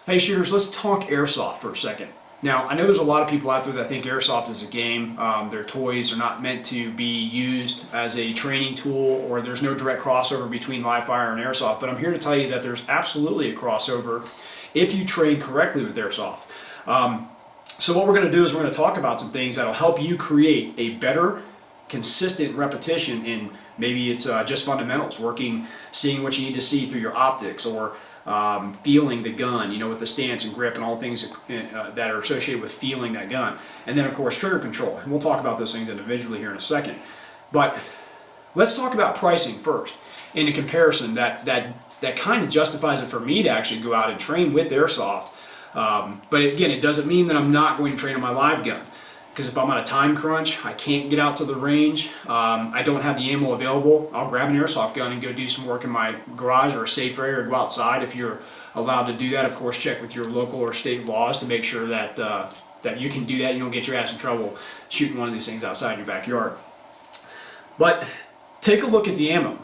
Hey shooters, let's talk airsoft for a second. Now, I know there's a lot of people out there that think airsoft is a game. Their toys are not meant to be used as a training tool, or there's no direct crossover between live fire and airsoft, but I'm here to tell you that there's absolutely a crossover if you train correctly with airsoft. So what we're going to do is we're going to talk about some things that'll help you create a better, consistent repetition in maybe it's just fundamentals, seeing what you need to see through your optics, or feeling the gun, you know, with the stance and grip and all things that are associated with feeling that gun. And then of course trigger control. And we'll talk about those things individually here in a second. But let's talk about pricing first. In a comparison that kind of justifies it for me to actually go out and train with airsoft. But again, it doesn't mean that I'm not going to train on my live gun. Because if I'm on a time crunch, I can't get out to the range, I don't have the ammo available, I'll grab an airsoft gun and go do some work in my garage or a safe area, or go outside. If you're allowed to do that, of course, check with your local or state laws to make sure that that you can do that. You don't get your ass in trouble shooting one of these things outside your backyard. But take a look at the ammo.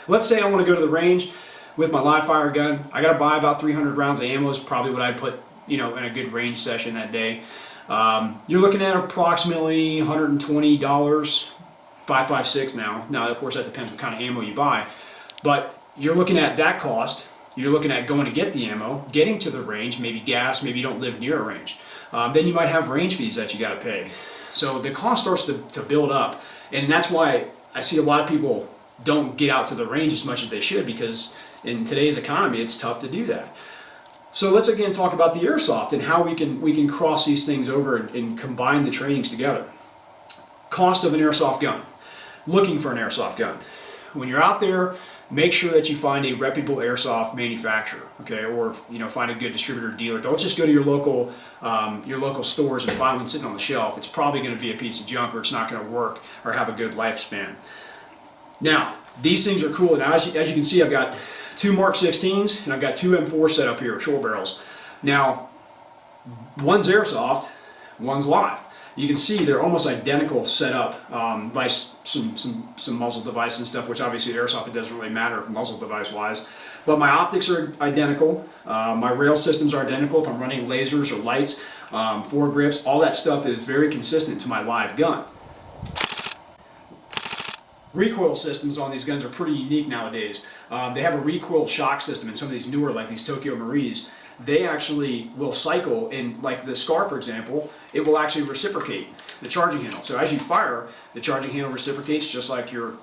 Let's say I want to go to the range with my live fire gun. I got to buy about 300 rounds of ammo is probably what I'd put, you know, in a good range session that day. You're looking at approximately $120, $556 now. Now, of course, that depends what kind of ammo you buy. But you're looking at that cost. You're looking at going to get the ammo, getting to the range, maybe gas, maybe you don't live near a range. Then you might have range fees that you got to pay. So the cost starts to build up. And that's why I see a lot of people don't get out to the range as much as they should, because in today's economy, it's tough to do that. So let's again talk about the airsoft and how we can cross these things over and combine the trainings together. Cost of an airsoft gun. Looking for an airsoft gun. When you're out there, make sure that you find a reputable airsoft manufacturer, okay, or you know, find a good distributor or dealer. Don't just go to your local stores and find one sitting on the shelf. It's probably going to be a piece of junk, or it's not going to work or have a good lifespan. Now, these things are cool. Now, as you can see, I've got two Mark 16s, and I've got two M4 set up here, short barrels. Now, one's airsoft, one's live. You can see they're almost identical setup, some muzzle device and stuff, which obviously at airsoft it doesn't really matter muzzle device wise. But my optics are identical, my rail systems are identical if I'm running lasers or lights, foregrips, all that stuff is very consistent to my live gun. Recoil systems on these guns are pretty unique nowadays. They have a recoil shock system, and some of these newer, like these Tokyo Maries, they actually will cycle, in like the SCAR for example, it will actually reciprocate the charging handle. So as you fire, the charging handle reciprocates just like your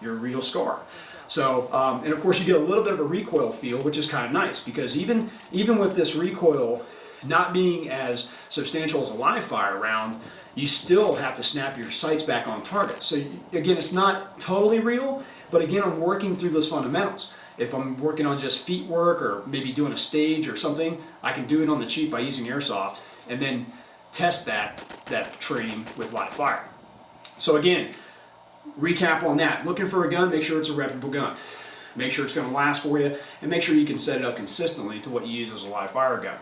real SCAR. So, and of course you get a little bit of a recoil feel, which is kind of nice, because even with this recoil not being as substantial as a live fire round, you still have to snap your sights back on target. So again, it's not totally real, but again, I'm working through those fundamentals. If I'm working on just feet work or maybe doing a stage or something, I can do it on the cheap by using airsoft and then test that training with live fire. So again, recap on that. Looking for a gun, make sure it's a reputable gun. Make sure it's going to last for you, and make sure you can set it up consistently to what you use as a live fire gun.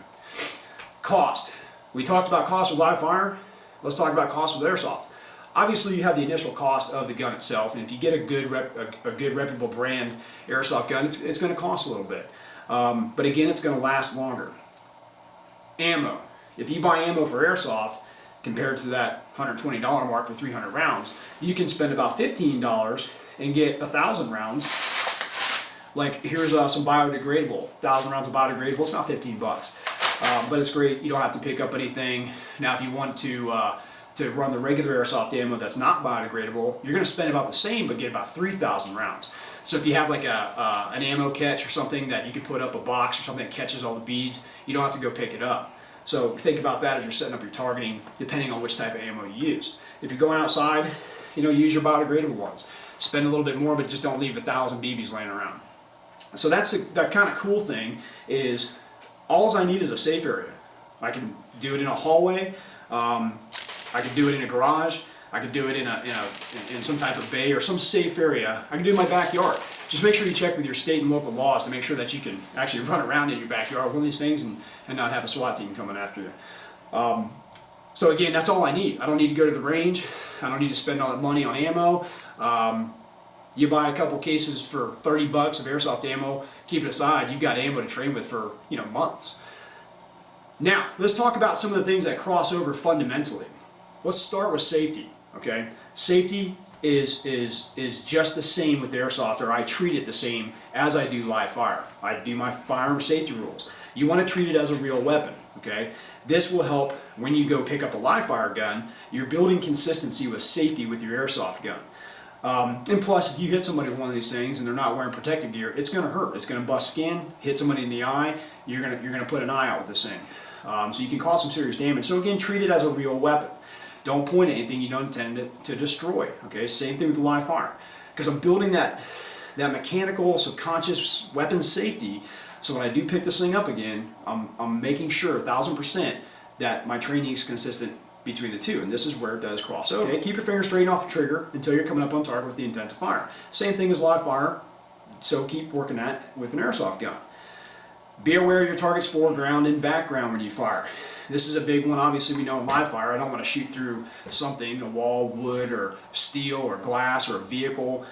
Cost. We talked about cost with live fire. Let's talk about cost with airsoft. Obviously, you have the initial cost of the gun itself, and if you get a good reputable brand airsoft gun, it's going to cost a little bit. But again, it's going to last longer. Ammo. If you buy ammo for airsoft, compared to that $120 mark for 300 rounds, you can spend about $15 and get 1,000 rounds. Like here's some biodegradable, 1,000 rounds of biodegradable. It's about 15 bucks. But it's great. You don't have to pick up anything. Now, if you want to run the regular airsoft ammo that's not biodegradable, you're going to spend about the same, but get about 3,000 rounds. So if you have like an ammo catch or something that you can put up a box or something that catches all the beads, you don't have to go pick it up. So think about that as you're setting up your targeting, depending on which type of ammo you use. If you're going outside, you know, use your biodegradable ones. Spend a little bit more, but just don't leave 1,000 BBs laying around. So that kind of cool thing is, all I need is a safe area. I can do it in a hallway. I can do it in a garage. I can do it in some type of bay or some safe area. I can do it in my backyard. Just make sure you check with your state and local laws to make sure that you can actually run around in your backyard with one of these things and not have a SWAT team coming after you. So again, that's all I need. I don't need to go to the range. I don't need to spend all that money on ammo. You buy a couple cases for 30 bucks of airsoft ammo, keep it aside, you've got ammo to train with for, you know, months. Now, let's talk about some of the things that cross over fundamentally. Let's start with safety, okay? Safety is just the same with airsoft, or I treat it the same as I do live fire. I do my firearm safety rules. You want to treat it as a real weapon, okay? This will help when you go pick up a live fire gun. You're building consistency with safety with your airsoft gun. And plus, if you hit somebody with one of these things and they're not wearing protective gear, it's going to hurt. It's going to bust skin, hit somebody in the eye. You're going to put an eye out with this thing. So you can cause some serious damage. So again, treat it as a real weapon. Don't point at anything you don't intend it to destroy. Okay, same thing with the live fire. Because I'm building that mechanical, subconscious weapon safety. So when I do pick this thing up again, I'm making sure 1,000% that my training is consistent between the two, and this is where it does cross over. Okay, keep your finger straight off the trigger until you're coming up on target with the intent to fire. Same thing as live fire, so keep working that with an airsoft gun. Be aware of your target's foreground and background when you fire. This is a big one. Obviously, we know in live fire, I don't want to shoot through something, a wall, wood, or steel, or glass, or a vehicle.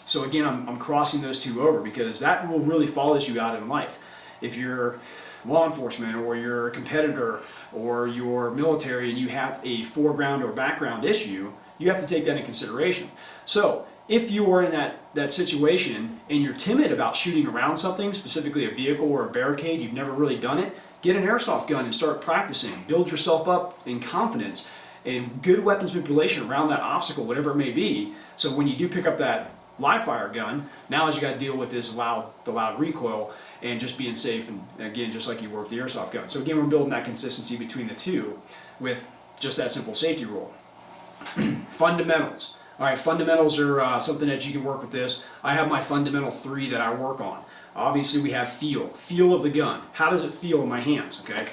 So again, I'm crossing those two over because that will really follow you out in life. If you're law enforcement, or you're a competitor, or you're military, and you have a foreground or background issue, you have to take that into consideration. So if you are in that situation and you're timid about shooting around something, specifically a vehicle or a barricade, you've never really done it, get an airsoft gun and start practicing. Build yourself up in confidence and good weapons manipulation around that obstacle, whatever it may be. So when you do pick up that live fire gun, now all you got to deal with is the loud recoil and just being safe, and again, just like you were with the airsoft gun. So again, we're building that consistency between the two with just that simple safety rule. Fundamentals. All right, fundamentals are something that you can work with this. I have my fundamental 3 that I work on. Obviously, we have feel of the gun. How does it feel in my hands, okay?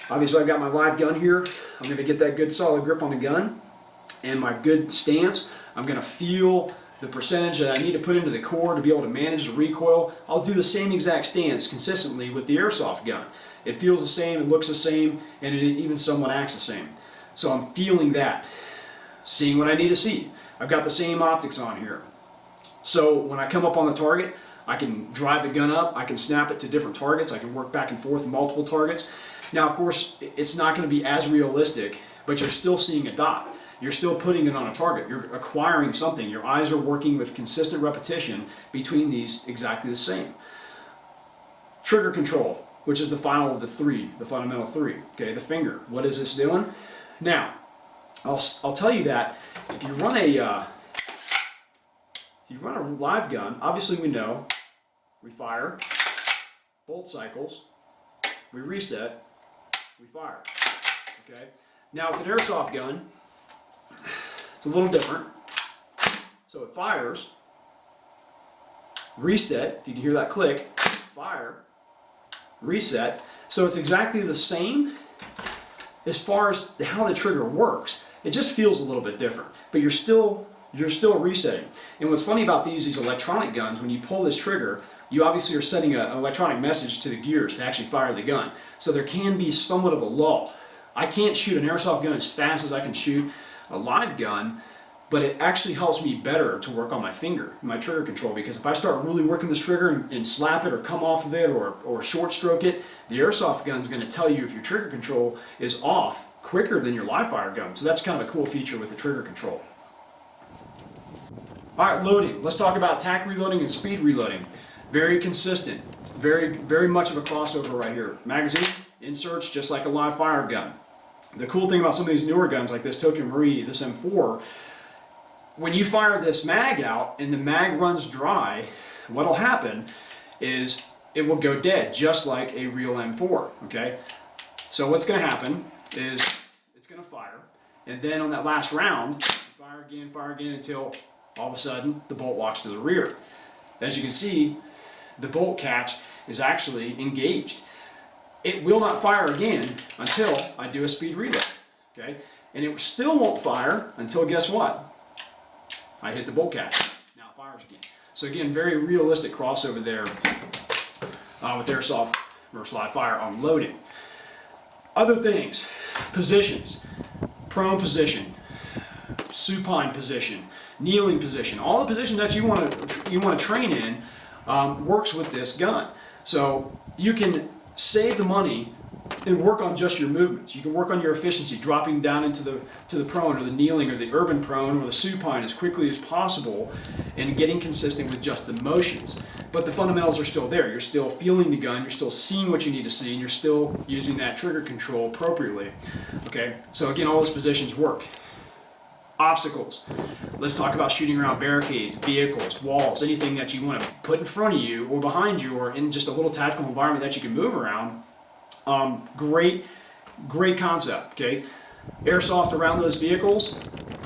Obviously, I've got my live gun here. I'm going to get that good solid grip on the gun and my good stance. I'm going to feel the percentage that I need to put into the core to be able to manage the recoil. I'll do the same exact stance consistently with the airsoft gun. It feels the same, it looks the same, and it even somewhat acts the same. So I'm feeling that. Seeing what I need to see. I've got the same optics on here. So when I come up on the target, I can drive the gun up, I can snap it to different targets, I can work back and forth multiple targets. Now of course, it's not going to be as realistic, but you're still seeing a dot. You're still putting it on a target. You're acquiring something. Your eyes are working with consistent repetition between these exactly the same. Trigger control, which is the final of the 3, the fundamental 3. Okay, the finger. What is this doing? Now, I'll tell you that if you run a live gun, obviously we know we fire, bolt cycles, we reset, we fire. Okay. Now with an airsoft gun, it's a little different. So it fires, reset, if you can hear that click, fire, reset. So it's exactly the same as far as how the trigger works. It just feels a little bit different, but you're still resetting. And what's funny about these electronic guns, when you pull this trigger, you obviously are sending an electronic message to the gears to actually fire the gun. So there can be somewhat of a lull. I can't shoot an airsoft gun as fast as I can shoot a live gun, but it actually helps me better to work on my finger, my trigger control, because if I start really working this trigger and slap it or come off of it or short stroke it, the airsoft gun is going to tell you if your trigger control is off quicker than your live fire gun. So that's kind of a cool feature with the trigger control. All right, loading. Let's talk about tack reloading and speed reloading. Very consistent, very much of a crossover right here. Magazine inserts just like a live fire gun. The cool thing about some of these newer guns like this Tokyo Marui, this M4, when you fire this mag out and the mag runs dry, what'll happen is it will go dead just like a real M4, okay? So what's going to happen is it's going to fire, and then on that last round, fire again until all of a sudden the bolt locks to the rear. As you can see, the bolt catch is actually engaged. It will not fire again until I do a speed reload, okay? And it still won't fire until, guess what? I hit the bolt catch. Now it fires again. So again, very realistic crossover there with airsoft versus live fire on loading. Other things, positions, prone position, supine position, kneeling position, all the positions that you want to train in works with this gun. So you can save the money and work on just your movements. You can work on your efficiency, dropping down into the prone or the kneeling or the urban prone or the supine as quickly as possible, and getting consistent with just the motions. But the fundamentals are still there. You're still feeling the gun, you're still seeing what you need to see, and you're still using that trigger control appropriately. Okay, so again, all those positions work. Obstacles. Let's talk about shooting around barricades, vehicles, walls, anything that you want to put in front of you or behind you or in just a little tactical environment that you can move around. Great concept, okay? Airsoft around those vehicles.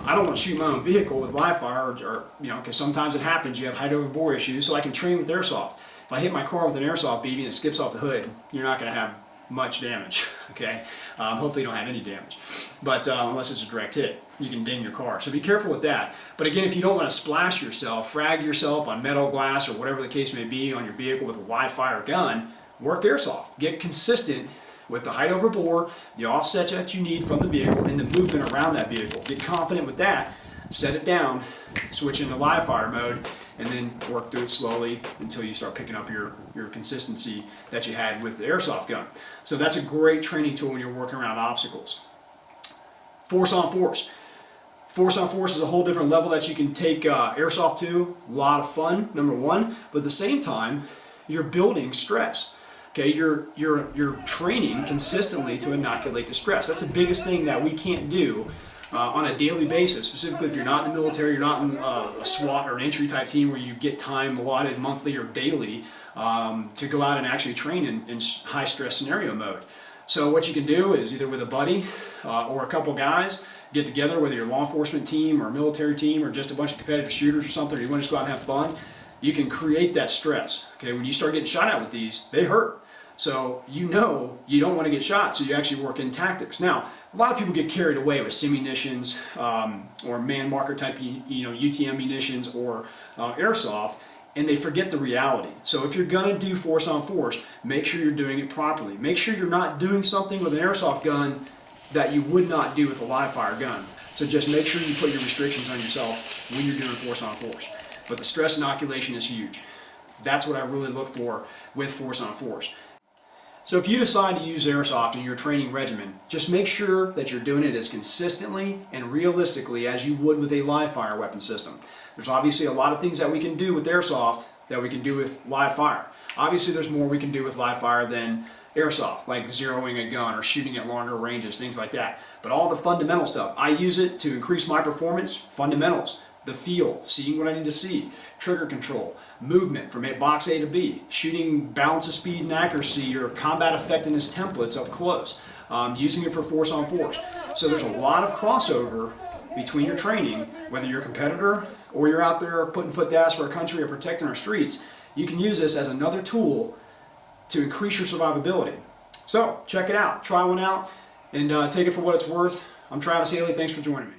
I don't want to shoot my own vehicle with live fire or because sometimes it happens, you have height over bore issues, so I can train with airsoft. If I hit my car with an airsoft BB and it skips off the hood, you're not going to have much damage, okay? Hopefully you don't have any damage, but unless it's a direct hit, you can ding your car. So be careful with that. But again, if you don't want to splash yourself, frag yourself on metal, glass, or whatever the case may be on your vehicle with a live fire gun, work airsoft. Get consistent with the height over bore, the offset that you need from the vehicle, and the movement around that vehicle. Get confident with that, set it down, switch into live fire mode, and then work through it slowly until you start picking up your consistency that you had with the airsoft gun. So that's a great training tool when you're working around obstacles. Force on force. Force on force is a whole different level that you can take airsoft to. A lot of fun, number one, but at the same time, you're building stress. Okay, you're training consistently to inoculate the stress. That's the biggest thing that we can't do on a daily basis, specifically if you're not in the military, you're not in a SWAT or an entry type team where you get time allotted monthly or daily to go out and actually train in high stress scenario mode. So what you can do is either with a buddy or a couple guys, get together, whether you're a law enforcement team or a military team or just a bunch of competitive shooters or something, or you want to just go out and have fun, you can create that stress. Okay, when you start getting shot at with these, they hurt. So you know you don't want to get shot, so you actually work in tactics. Now, a lot of people get carried away with simunitions or man marker type, UTM munitions or airsoft, and they forget the reality. So if you're going to do force on force, make sure you're doing it properly. Make sure you're not doing something with an airsoft gun that you would not do with a live fire gun. So just make sure you put your restrictions on yourself when you're doing force on force. But the stress inoculation is huge. That's what I really look for with force on force. So if you decide to use airsoft in your training regimen, just make sure that you're doing it as consistently and realistically as you would with a live fire weapon system. There's obviously a lot of things that we can do with airsoft that we can do with live fire. Obviously there's more we can do with live fire than airsoft, like zeroing a gun or shooting at longer ranges, things like that. But all the fundamental stuff, I use it to increase my performance, fundamentals. The feel, seeing what I need to see, trigger control, movement from box A to B, shooting balance of speed and accuracy or combat effectiveness templates up close, using it for force on force. So there's a lot of crossover between your training, whether you're a competitor or you're out there putting foot down for our country or protecting our streets. You can use this as another tool to increase your survivability. So check it out, try one out, and take it for what it's worth. I'm Travis Haley, thanks for joining me.